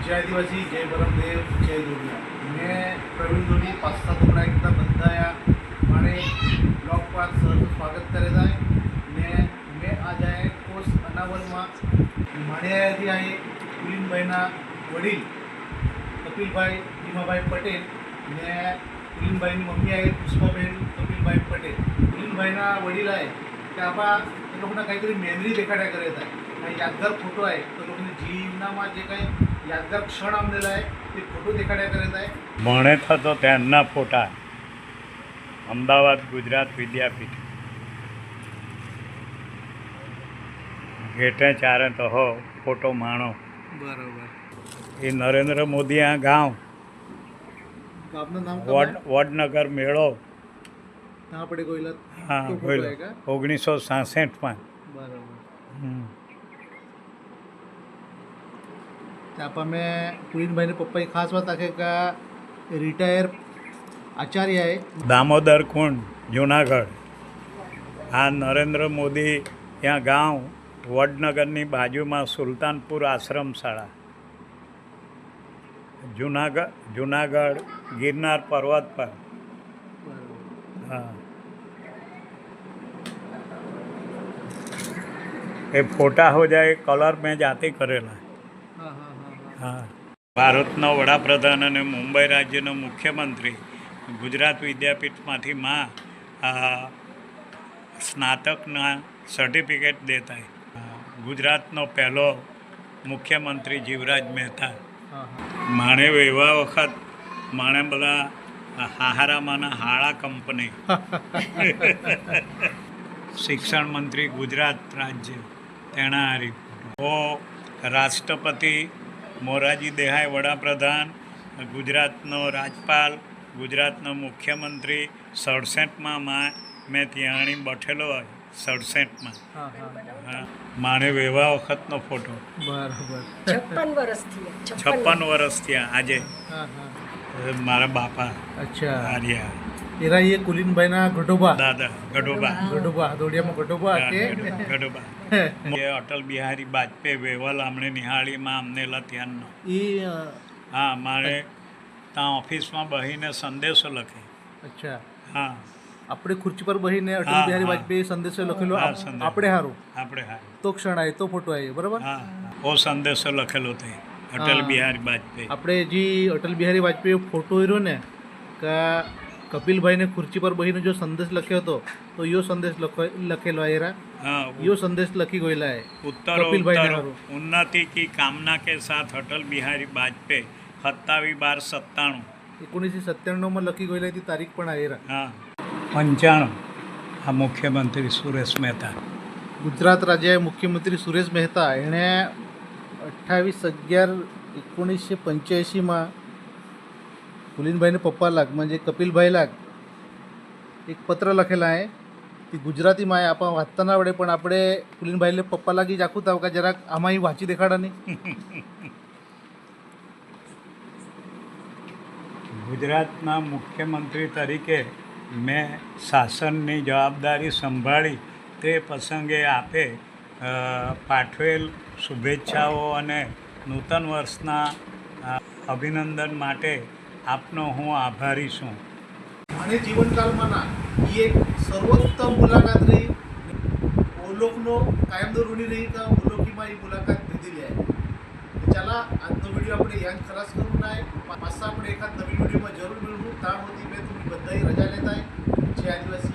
जय आदिवासी, जय परमदेव, जय दुनिया। मैं प्रवीण धोनी 5-7 हमણાં એકતા બંધાયા મારે બ્લોગ પર સ્વાગત કરેલા ને મેં आज आहे कोर्स अनावलમાં માળિયાથી आहे પુલિનભાઈના વડીલ કપિલભાઈ ભીમાભાઈ પટેલ ને પુલિનભાઈની મમ્મી आहे પુષ્પાબેન કપિલભાઈ પટેલ। પુલિનભાઈના વડીલ आहे કે આપણા એ લોકોના કાંઈતરી મેમરી દેખાડ્યા કરે હતા, કાંઈ યાદગાર ફોટો आहे તો લોકોની જીવનામાં જે કાંઈ યાદગાર ક્ષણ આમનેલા आहे તે ફોટો દેખાડ્યા કરે હતા। ભણે થતો ત્યાંના ફોટા અમદાવાદ ગુજરાત વિદ્યાપીઠ ઘેટે ચારે તો હો ફોટો માણો બરાબર। એ નરેન્દ્ર મોદી આ ગાંવ આપનું નામ વડનગર મેળો ત્યાં આપણે ગયેલા હા તો ફોટો બોલો आहे का? 1966માં બરાબર। ત્યાં મેં પુલિનભાઈને પપ્પાએ ખાસ વાત આખે કે રિટાયર આચાર્ય आहे દામોદર કુંડ જુનાગઢ। આ નરેન્દ્ર મોદી ત્યાં ગાંવ વડનગરની બાજુમાં સુલતાનપુર આશ્રમ શાળા જુનાગઢ गिरनार पर्वत पर। हाँ ये फोटा हो जाए कलर में जाते करेला। हाँ भारतना वडाप्रधान અને મુંબઈ રાજ્યનો મુખ્યમંત્રી ગુજરાત વિદ્યાપીઠમાંથી માં સ્નાતકના સર્ટિફિકેટ દેતા ગુજરાતનો પહેલો મુખ્યમંત્રી જીવરાજ મહેતા। માણે એવા વખત માણે બધા હાહારામાંના હાળા કંપની શિક્ષણ મંત્રી ગુજરાત રાજ્ય તેના હારી ઓ રાષ્ટ્રપતિ મોરારજી દેસાઈ વડાપ્રધાન ગુજરાતનો રાજપાલ ગુજરાતનો મુખ્યમંત્રી 67માં મેં ત્યાંની બેઠેલો હોય 67માં। હા માણે વેવા વખતનો ફોટો બરાબર। 56 વર્ષ થયા આજે મારા બાપા। અચ્છા આર્યા એરા ये कुलीनભાઈના ગઢોબા દાદા ગઢોબા દોડિયામાં ગઢોબા કે ગઢોબા એ અટલ બિહારી વાજપેયી વેવલ આમણે નિહાળીમાં અમનેલા ત્યાંનો એ હા મારે ત્યાં ઓફિસમાં બહીને સંદેશો લખે। અચ્છા હા આપણે ખુરચી પર બહીને અટલ બિહારી વાજપેયી સંદેશો લખેલો આપણે હારું આપણે હા તો ક્ષણ આવે તો ફોટો આવે બરાબર। હા ઓ સંદેશો લખેલો તે અટલ બિહારી વાજપેયી આપણે જે અટલ બિહારી વાજપેયી ફોટો રહ્યો ને કે કપિલભાઈને ખુરચી પર બહીને જો સંદેશ લખ્યો હતો તો યો સંદેશ લખેલો એરા हाँ यो संदेश लखी गयला है उत्तर उन्नति की कामना के साथ अटल बिहारी वाजपेयी 27/12/97 1997 में लखी गयला थी तारीख पण आहे हाँ 95 आ मुख्यमंत्री सुरेश मेहता गुजरात राज्य मुख्यमंत्री सुरेश मेहता एने 28/11/1985 में पुलिनभाईने पप्पा लाग म्हणजे कपिलभाई लाग एक पत्र लखेला आहे ती गुजरातीમાં आहे आपण वाचताना वडे पण આપણે પુલિનભાઈને પપ્પા લાગી જ આખું તાવ કે જરાક આમાં વાંચી દેખાડા નહીં। ગુજરાતના મુખ્યમંત્રી તરીકે મેં શાસનની જવાબદારી સંભાળી તે પ્રસંગે આપે પાઠવેલ શુભેચ્છાઓ અને નૂતન વર્ષના અભિનંદન માટે આપનો હું આભારી છું। અને જીવનકાળમાં ના એક સર્વોત્તમ મુલાકાત રહી ઓલોકનો કાયમનો ઋણી રહી તો ઓલોકીમાં એ મુલાકાત લીધેલી आहे। ચાલા આજનો વિડીયો આપણે યાદ ખલાસ કરવું ના પાછા આપણે એકાદ નવી વિડીયોમાં જરૂર મળવું। ત્યાં સુધી મેં तुम्ही બધાય રજા લેતા જય આદિવાસી।